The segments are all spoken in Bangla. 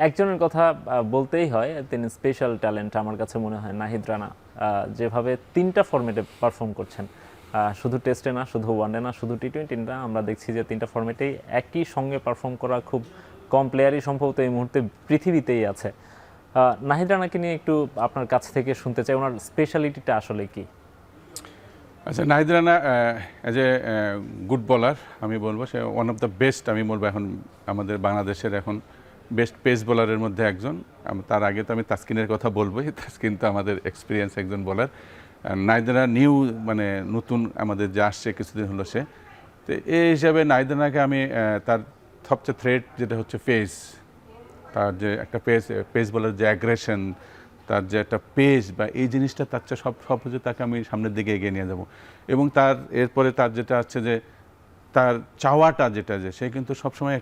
একজনের কথা বলতেই হয়, তিনি স্পেশাল ট্যালেন্ট আমার কাছে মনে হয় নাহিদ রানা। যেভাবে 3টা ফরম্যাটে পারফর্ম করছেন, শুধু টেস্টে না, শুধু ওয়ানডে না, শুধু টি-20 না, আমরা দেখছি যে 3টা ফরম্যাটেই একই সঙ্গে পারফর্ম করা খুব কম প্লেয়ারই সম্ভবত এই মুহূর্তে পৃথিবীতেই আছে। নাহিদ রানাকে নিয়ে একটু আপনার কাছ থেকে শুনতে চাই, ওনার স্পেশালিটিটা আসলে কি? আচ্ছা, Nahid Rana as a good বলার আমি বলবো, সে ওয়ান অফ দ্য বেস্ট আমি বলবো এখন আমাদের বাংলাদেশের এখন বেস্ট পেস বোলারের মধ্যে একজন। তার আগে তো আমি তাসকিনের কথা বলবোই, তাসকিন তো আমাদের এক্সপিরিয়েন্স একজন বোলার। নাহিদ রানা মানে নতুন আমাদের যে আসছে কিছুদিন হলো সে, তো এই হিসাবে নাহিদ রানাকে আমি তার সবচেয়ে থ্রেট যেটা হচ্ছে পেস, তার যে একটা পেস বোলার যে অ্যাগ্রেশন, তার যে একটা পেস বা এই জিনিসটা তার চেয়ে সব হচ্ছে তাকে আমি সামনের দিকে এগিয়ে নিয়ে যাব। এবং তার এরপরে তার যেটা আছে যে তার চাওয়াটা যেটা যে সে কিন্তু সবসময়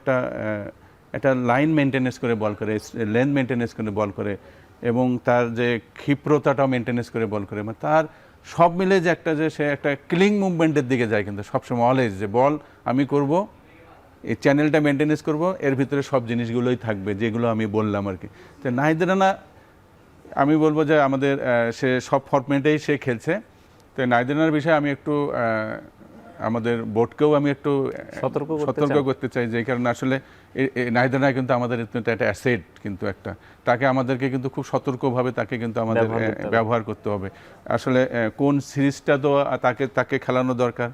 একটা লাইন মেনটেনেন্স করে বল করে, লেন্থ মেনটেনেন্স করে বল করে, এবং তার যে ক্ষিপ্রতাটাও মেনটেনেন্স করে বল করে, মানে তার সব মিলে যে একটা যে সে একটা ক্লিং মুভমেন্টের দিকে যায় কিন্তু সবসময় অলওয়েজ যে বল আমি করব, এই চ্যানেলটা মেনটেনেন্স করব, এর ভিতরে সব জিনিসগুলোই থাকবে যেগুলো আমি বললাম আর কি। তো নাহিদ রানা আমি বলবো যে আমাদের সে সব ফরম্যাটেই সে খেলছে। তো নাহিদ রানার বিষয়ে আমি একটু আমাদের বোর্ডকেও আমি একটু সতর্ক করতে চাই, যে কারণে আসলে নাহিদ রানা কিন্তু আমাদের একটা অ্যাসেট, কিন্তু তাকে আমাদেরকে কিন্তু খুব সতর্কভাবে তাকে কিন্তু আমাদের ব্যবহার করতে হবে। আসলে কোন সিরিজটা তো তাকে খেলানো দরকার,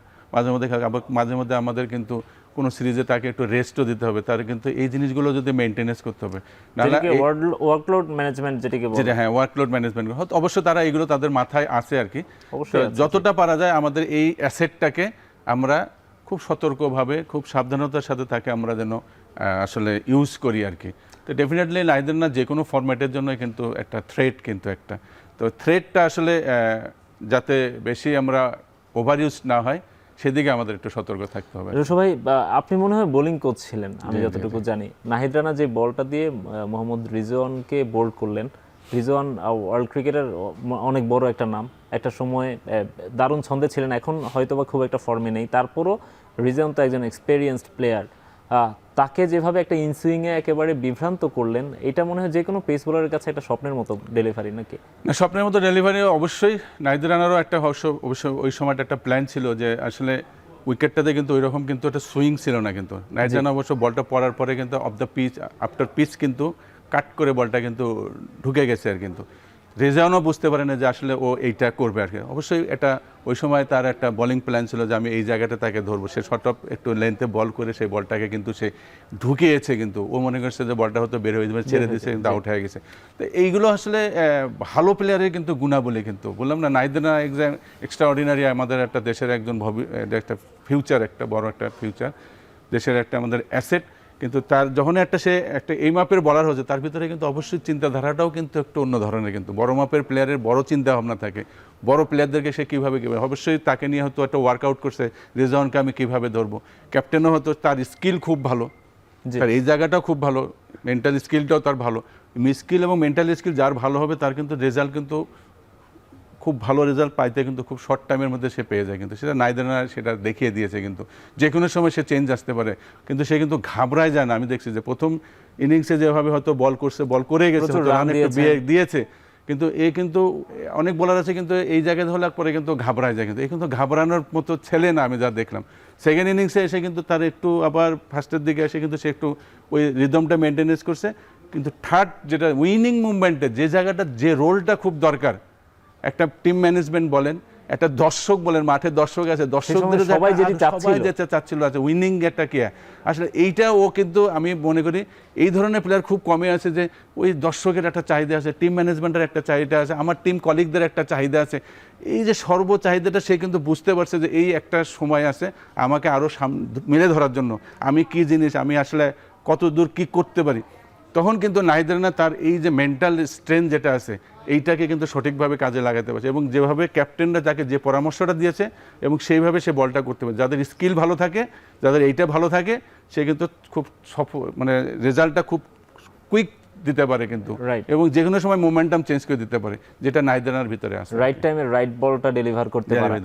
মাঝে মধ্যে আমাদের কিন্তু কোনো সিরিজে তাকে একটু রেস্টও দিতে হবে, তার কিন্তু এই জিনিসগুলো যদি মেনটেনেন্স করতে হবে, ওয়ার্কলোড ম্যানেজমেন্ট যেটা, হ্যাঁ ওয়ার্কলোড ম্যানেজমেন্ট অবশ্য তারা এগুলো তাদের মাথায় আছে আর কি। যতটা পারা যায় আমাদের এই অ্যাসেটটাকে আমরা খুব সতর্কভাবে খুব সাবধানতার সাথে তাকে আমরা যেন আসলে ইউজ করি আর কি। তো ডেফিনেটলি নাহিদ রানা যে কোনো ফরম্যাটের জন্য কিন্তু একটা থ্রেট, কিন্তু তো থ্রেটটা আসলে যাতে বেশি আমরা ওভার ইউজ না হয় সেদিকে আমাদের একটু সতর্ক থাকতে হবে। রুশো ভাই, আপনি মনে হয় বোলিং কোচ ছিলেন আমি যতটুকু জানি। নাহিদ রানা যে বলটা দিয়ে মোহাম্মদ রিজওয়ানকে বোল্ড করলেন, রিজওয়ান ওয়ার্ল্ড ক্রিকেটের অনেক বড় একটা নাম, একটা সময় দারুণ ছন্দে ছিলেন, এখন হয়তোবা খুব একটা ফর্মে নেই, তারপরও রিজওয়ান তো একজন এক্সপেরিয়েন্সড প্লেয়ার। তাকে যেভাবে একটা ইনসুইংয়ে একেবারে বিভ্রান্ত করলেন, এটা মনে হয় যে কোনো পেস বোলারের কাছে একটা স্বপ্নের মতো ডেলিভারি নাকি? না, স্বপ্নের মতো ডেলিভারি অবশ্যই। নাহিদ রানারও একটা অবশ্যই ওই সময়টা একটা প্ল্যান ছিল যে আসলে উইকেটটাতে কিন্তু ওই রকম কিন্তু একটা সুইং ছিল না, কিন্তু নাহিদ রানা অবশ্য বলটা পড়ার পরে কিন্তু off the pitch after pitch কিন্তু কাট করে বলটা কিন্তু ঢুকে গেছে আর কিন্তু রেজাউনও বুঝতে পারে না যে আসলে ও এইটা করবে আর কি। অবশ্যই এটা ওই সময় তার একটা বোলিং প্ল্যান ছিল যে আমি এই জায়গাটা তাকে ধরবো, সে শর্ট অফ একটু লেন্থে বল করে সেই বলটাকে কিন্তু সে ঢুকিয়েছে, কিন্তু ও মনে করছে যে বলটা হয়তো বের হয়ে যাবে, ছেড়ে দিয়েছে, কিন্তু আউট হয়ে গেছে। তো এইগুলো আসলে ভালো প্লেয়ারের কিন্তু গুণাবলী, কিন্তু বললাম না নাহিদ রানা এক্সট্রা অর্ডিনারি, আমাদের একটা দেশের একজন একটা ফিউচার, একটা বড় একটা ফিউচার, দেশের একটা আমাদের অ্যাসেট। কিন্তু তার যখন সে একটা এই মাপের বলার হচ্ছে, তার ভিতরে কিন্তু অবশ্যই চিন্তাধারাটাও কিন্তু একটু অন্য ধরনের, কিন্তু বড় মাপের প্লেয়ারের বড় চিন্তা ভাবনা থাকে, বড় প্লেয়ারদেরকে সে কীভাবে অবশ্যই তাকে নিয়ে হয়তো একটা ওয়ার্কআউট করছে, রিজওয়ানকে আমি কীভাবে ধরবো। ক্যাপ্টেনও হয়তো তার স্কিল খুব ভালো, তার এই জায়গাটাও খুব ভালো, মেন্টাল স্কিলটাও তার ভালো। স্কিল এবং মেন্টাল স্কিল যার ভালো হবে তার কিন্তু রেজাল্ট কিন্তু খুব ভালো রেজাল্ট পাইতে কিন্তু খুব শর্ট টাইমের মধ্যে সে পেয়ে যায়, কিন্তু সেটা নাহিদ রানা সেটা দেখিয়ে দিয়েছে। কিন্তু যে কোনো সময় সে চেঞ্জ আসতে পারে, কিন্তু সে কিন্তু ঘাবড়ায় যায় না। আমি দেখছি যে প্রথম ইনিংসে যেভাবে হয়তো বল করছে, বল করে গেছে, রান একটু দিয়েছে, কিন্তু কিন্তু অনেক বোলার আছে কিন্তু এই জায়গায় ধরলে পরে কিন্তু ঘাবড়ায় যায়, কিন্তু কিন্তু ঘাবড়ানোর মতো ছেলে না আমি যা দেখলাম। সেকেন্ড ইনিংসে এসে কিন্তু তার একটু আবার ফার্স্টের দিকে এসে কিন্তু সে একটু ওই রিদমটা মেনটেনেন্স করছে, কিন্তু থার্ড যেটা উইনিং মুভমেন্টে যে জায়গাটা যে রোলটা খুব দরকার, একটা টিম ম্যানেজমেন্ট বলেন, একটা দর্শক বলেন, মাঠে দর্শক আছে, দর্শকদের সবাই যেতে চাচ্ছিল আছে উইনিং একটা কে আসলে এইটা ও কিন্তু আমি মনে করি এই ধরনের প্লেয়ার খুব কমে আছে, যে ওই দর্শকের একটা চাহিদা আছে, টিম ম্যানেজমেন্টের একটা চাহিদা আছে, আমার টিম কলিগদের একটা চাহিদা আছে, এই যে সর্ব চাহিদাটা সে কিন্তু বুঝতে পারছে যে এই একটা সময় আছে আমাকে আরও মেলে ধরার জন্য, আমি কি জিনিস, আমি আসলে কত দূর কী করতে পারি। তখন কিন্তু নাহিদ রানা তার এই যে মেন্টাল স্ট্রেংথ যেটা আছে এইটাকে কিন্তু সঠিকভাবে কাজে লাগাতে পারছে, এবং যেভাবে ক্যাপ্টেনরা তাকে যে পরামর্শটা দিয়েছে এবং সেইভাবে সে বলটা করতে পারে, যাদের স্কিল ভালো থাকে, যাদের এইটা ভালো থাকে, সে কিন্তু খুব মানে রেজাল্টটা খুব কুইক দিতে পারে কিন্তু, এবং যে কোনো সময় মোমেন্টাম চেঞ্জ করে দিতে পারে, যেটা নাহিদ রানার ভিতরে আছে। রাইট টাইমে রাইট বলটা ডেলিভার করতে পারে।